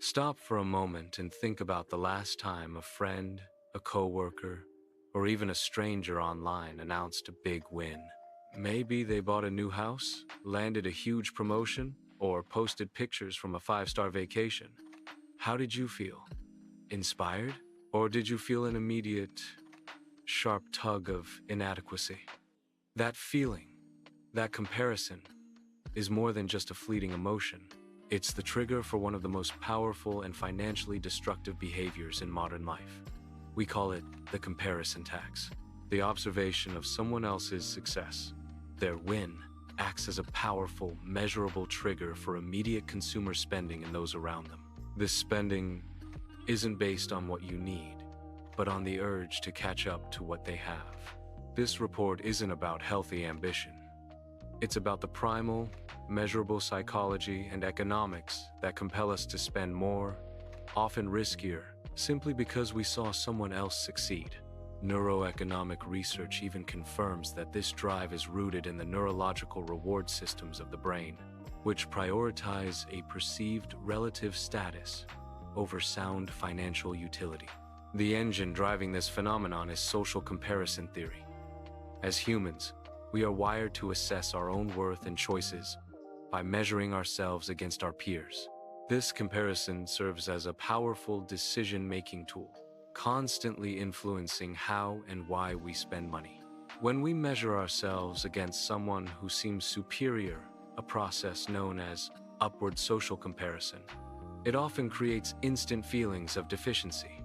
Stop for a moment and think about the last time a friend, a coworker, or even a stranger online announced a big win. Maybe they bought a new house, landed a huge promotion, or posted pictures from a five-star vacation. How did you feel? Inspired? Or did you feel an immediate, sharp tug of inadequacy? That feeling, that comparison, is more than just a fleeting emotion. It's the trigger for one of the most powerful and financially destructive behaviors in modern life. We call it the comparison tax. The observation of someone else's success, their win, acts as a powerful, measurable trigger for immediate consumer spending in those around them. This spending isn't based on what you need, but on the urge to catch up to what they have. This report isn't about healthy ambition. It's about the primal, measurable psychology and economics that compel us to spend more, often riskier, simply because we saw someone else succeed. Neuroeconomic research even confirms that this drive is rooted in the neurological reward systems of the brain, which prioritize a perceived relative status over sound financial utility. The engine driving this phenomenon is social comparison theory. As humans, we are wired to assess our own worth and choices by measuring ourselves against our peers. This comparison serves as a powerful decision-making tool, constantly influencing how and why we spend money. When we measure ourselves against someone who seems superior, a process known as upward social comparison, it often creates instant feelings of deficiency.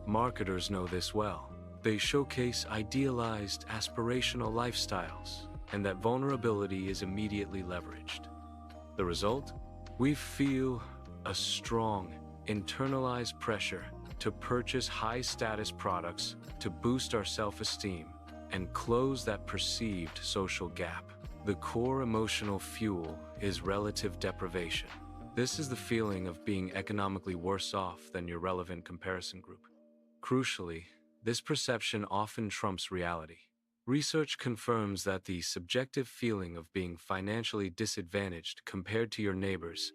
Marketers know this well. They showcase idealized, aspirational lifestyles, and that vulnerability is immediately leveraged. The result? We feel a strong, internalized pressure to purchase high-status products to boost our self-esteem and close that perceived social gap. The core emotional fuel is relative deprivation. This is the feeling of being economically worse off than your relevant comparison group. Crucially, this perception often trumps reality. Research confirms that the subjective feeling of being financially disadvantaged compared to your neighbors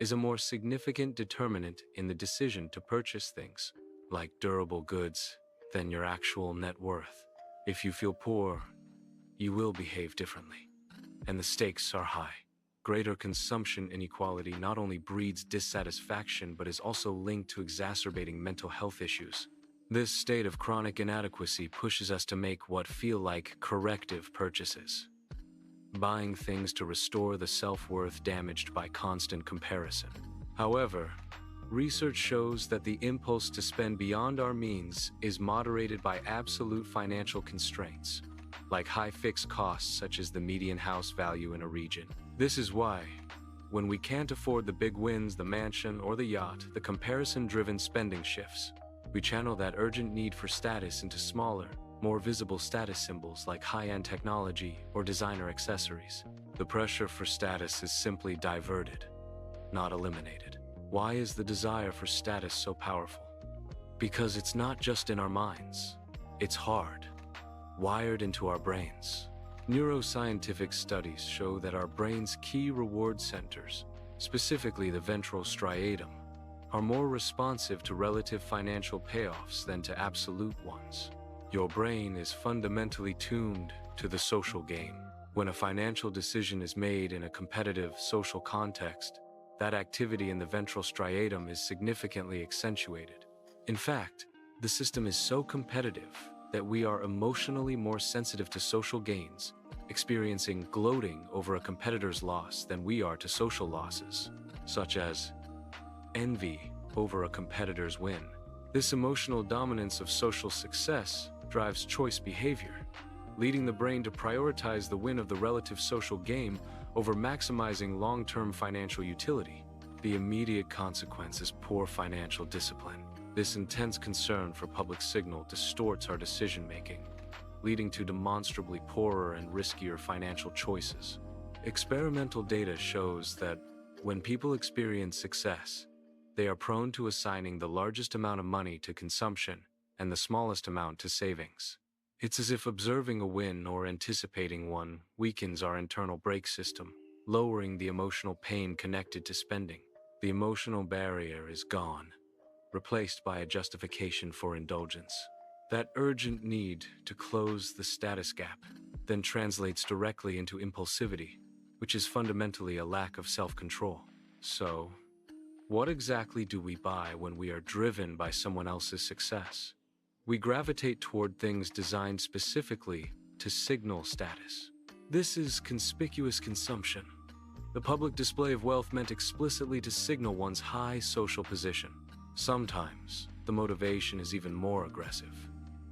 is a more significant determinant in the decision to purchase things, like durable goods, than your actual net worth. If you feel poor, you will behave differently. And the stakes are high. Greater consumption inequality not only breeds dissatisfaction but is also linked to exacerbating mental health issues. This state of chronic inadequacy pushes us to make what feel like corrective purchases, buying things to restore the self-worth damaged by constant comparison. However, research shows that the impulse to spend beyond our means is moderated by absolute financial constraints, like high fixed costs such as the median house value in a region. This is why, when we can't afford the big wins, the mansion, or the yacht, the comparison-driven spending shifts. We channel that urgent need for status into smaller, more visible status symbols like high-end technology or designer accessories. The pressure for status is simply diverted, not eliminated. Why is the desire for status so powerful? Because it's not just in our minds. It's hard, wired into our brains. Neuroscientific studies show that our brain's key reward centers, specifically the ventral striatum, are more responsive to relative financial payoffs than to absolute ones. Your brain is fundamentally tuned to the social game. When a financial decision is made in a competitive social context, that activity in the ventral striatum is significantly accentuated. In fact, the system is so competitive that we are emotionally more sensitive to social gains, experiencing gloating over a competitor's loss than we are to social losses, such as envy over a competitor's win. This emotional dominance of social success drives choice behavior, leading the brain to prioritize the win of the relative social game over maximizing long-term financial utility. The immediate consequence is poor financial discipline. This intense concern for public signal distorts our decision-making, leading to demonstrably poorer and riskier financial choices. Experimental data shows that when people experience success, they are prone to assigning the largest amount of money to consumption and the smallest amount to savings. It's as if observing a win or anticipating one weakens our internal brake system, lowering the emotional pain connected to spending. The emotional barrier is gone, replaced by a justification for indulgence. That urgent need to close the status gap then translates directly into impulsivity, which is fundamentally a lack of self-control. So, what exactly do we buy when we are driven by someone else's success? We gravitate toward things designed specifically to signal status. This is conspicuous consumption, the public display of wealth meant explicitly to signal one's high social position. Sometimes, the motivation is even more aggressive.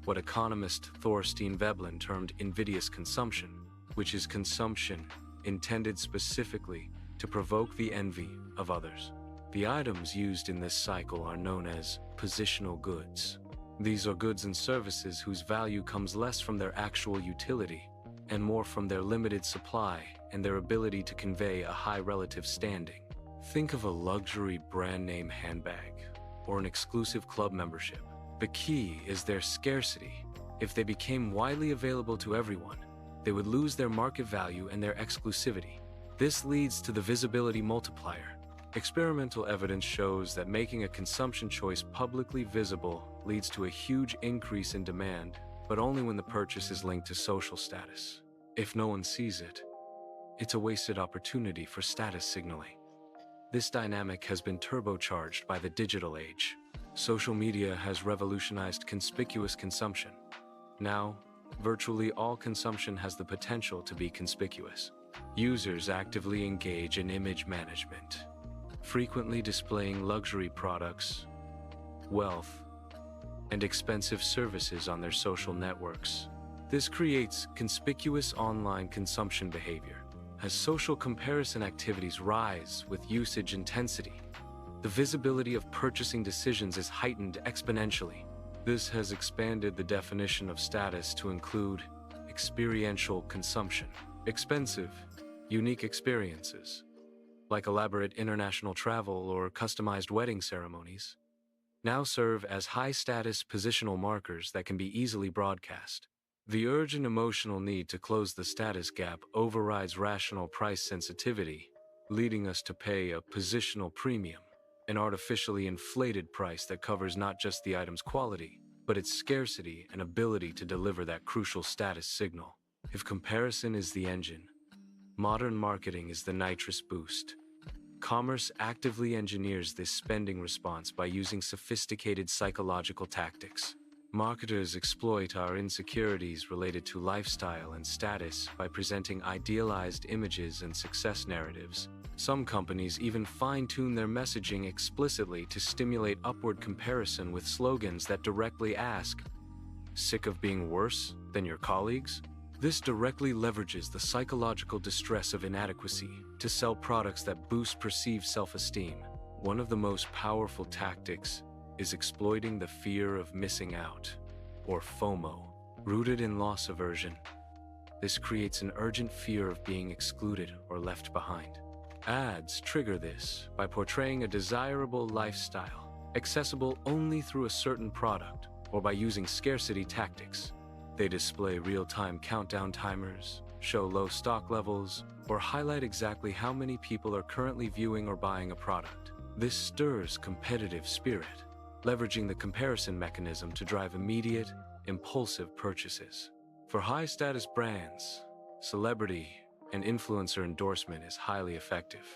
What economist Thorstein Veblen termed invidious consumption, which is consumption intended specifically to provoke the envy of others. The items used in this cycle are known as positional goods. These are goods and services whose value comes less from their actual utility and more from their limited supply and their ability to convey a high relative standing. Think of a luxury brand name handbag or an exclusive club membership. The key is their scarcity. If they became widely available to everyone, they would lose their market value and their exclusivity. This leads to the visibility multiplier. Experimental evidence shows that making a consumption choice publicly visible leads to a huge increase in demand, but only when the purchase is linked to social status. If no one sees it, it's a wasted opportunity for status signaling. This dynamic has been turbocharged by the digital age. Social media has revolutionized conspicuous consumption. Now, virtually all consumption has the potential to be conspicuous. Users actively engage in image management, frequently displaying luxury products, wealth, and expensive services on their social networks. This creates conspicuous online consumption behavior. As social comparison activities rise with usage intensity, the visibility of purchasing decisions is heightened exponentially. This has expanded the definition of status to include experiential consumption. Expensive, unique experiences, like elaborate international travel or customized wedding ceremonies, now serve as high-status positional markers that can be easily broadcast. The urgent emotional need to close the status gap overrides rational price sensitivity, leading us to pay a positional premium, an artificially inflated price that covers not just the item's quality, but its scarcity and ability to deliver that crucial status signal. If comparison is the engine, modern marketing is the nitrous boost. Commerce actively engineers this spending response by using sophisticated psychological tactics. Marketers exploit our insecurities related to lifestyle and status by presenting idealized images and success narratives. Some companies even fine-tune their messaging explicitly to stimulate upward comparison with slogans that directly ask, "Sick of being worse than your colleagues?" This directly leverages the psychological distress of inadequacy to sell products that boost perceived self-esteem. One of the most powerful tactics is exploiting the fear of missing out, or FOMO, rooted in loss aversion. This creates an urgent fear of being excluded or left behind. Ads trigger this by portraying a desirable lifestyle, accessible only through a certain product, or by using scarcity tactics. They display real-time countdown timers, show low stock levels, or highlight exactly how many people are currently viewing or buying a product. This stirs competitive spirit, leveraging the comparison mechanism to drive immediate, impulsive purchases. For high-status brands, celebrity and influencer endorsement is highly effective.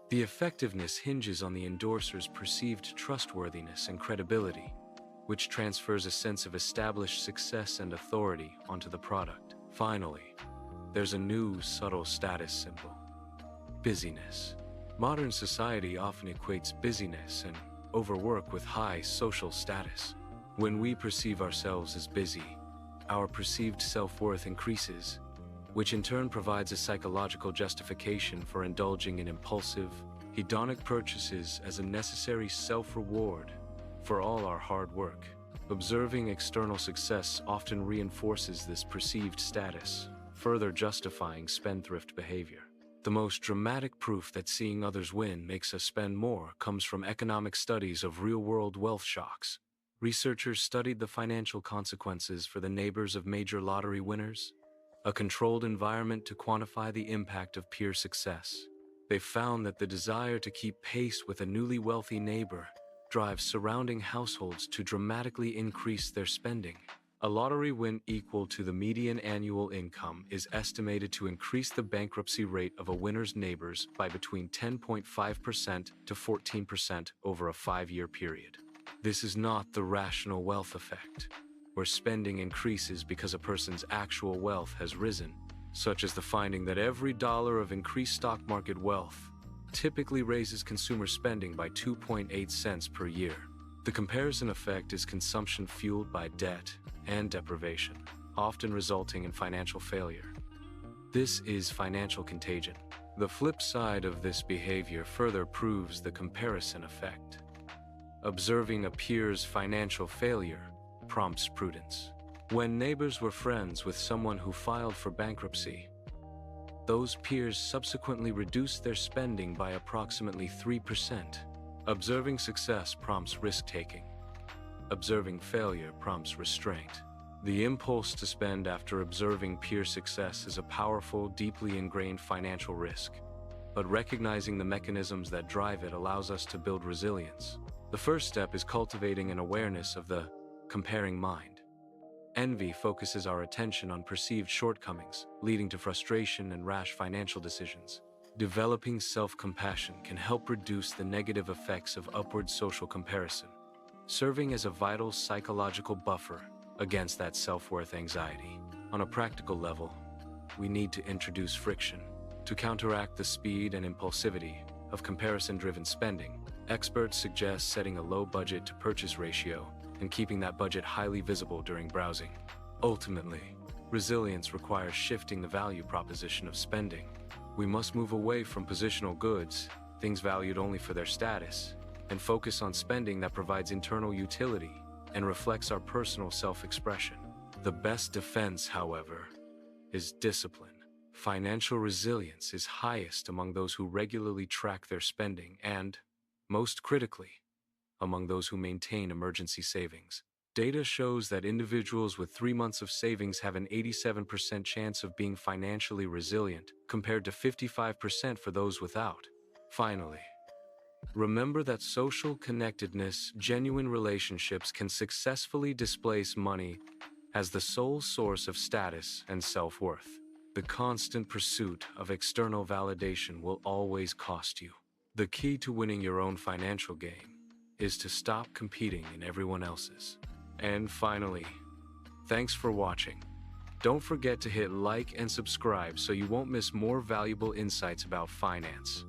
The effectiveness hinges on the endorser's perceived trustworthiness and credibility, which transfers a sense of established success and authority onto the product. Finally, there's a new subtle status symbol: busyness. Modern society often equates busyness and overwork with high social status. When we perceive ourselves as busy, our perceived self-worth increases, which in turn provides a psychological justification for indulging in impulsive, hedonic purchases as a necessary self-reward for all our hard work. Observing external success often reinforces this perceived status, further justifying spendthrift behavior. The most dramatic proof that seeing others win makes us spend more comes from economic studies of real-world wealth shocks. Researchers studied the financial consequences for the neighbors of major lottery winners, a controlled environment to quantify the impact of peer success. They found that the desire to keep pace with a newly wealthy neighbor drives surrounding households to dramatically increase their spending. A lottery win equal to the median annual income is estimated to increase the bankruptcy rate of a winner's neighbors by between 10.5% to 14% over a 5-year period. This is not the rational wealth effect, where spending increases because a person's actual wealth has risen, such as the finding that every dollar of increased stock market wealth typically raises consumer spending by 2.8 cents per year. The comparison effect is consumption fueled by debt and deprivation, often resulting in financial failure. This is financial contagion. The flip side of this behavior further proves the comparison effect. Observing a peer's financial failure prompts prudence. When neighbors were friends with someone who filed for bankruptcy, those peers subsequently reduced their spending by approximately 3%. Observing success prompts risk-taking. Observing failure prompts restraint. The impulse to spend after observing peer success is a powerful, deeply ingrained financial risk, but recognizing the mechanisms that drive it allows us to build resilience. The first step is cultivating an awareness of the comparing mind. Envy focuses our attention on perceived shortcomings, leading to frustration and rash financial decisions. Developing self-compassion can help reduce the negative effects of upward social comparison, serving as a vital psychological buffer against that self-worth anxiety. On a practical level, we need to introduce friction. To counteract the speed and impulsivity of comparison-driven spending, experts suggest setting a low budget-to-purchase ratio and keeping that budget highly visible during browsing. Ultimately, resilience requires shifting the value proposition of spending. We must move away from positional goods, things valued only for their status, and focus on spending that provides internal utility and reflects our personal self-expression. The best defense, however, is discipline. Financial resilience is highest among those who regularly track their spending and, most critically, among those who maintain emergency savings. Data shows that individuals with 3 months of savings have an 87% chance of being financially resilient, compared to 55% for those without. Finally, remember that social connectedness, genuine relationships can successfully displace money as the sole source of status and self-worth. The constant pursuit of external validation will always cost you. The key to winning your own financial game is to stop competing in everyone else's. And finally, thanks for watching. Don't forget to hit like and subscribe so you won't miss more valuable insights about finance.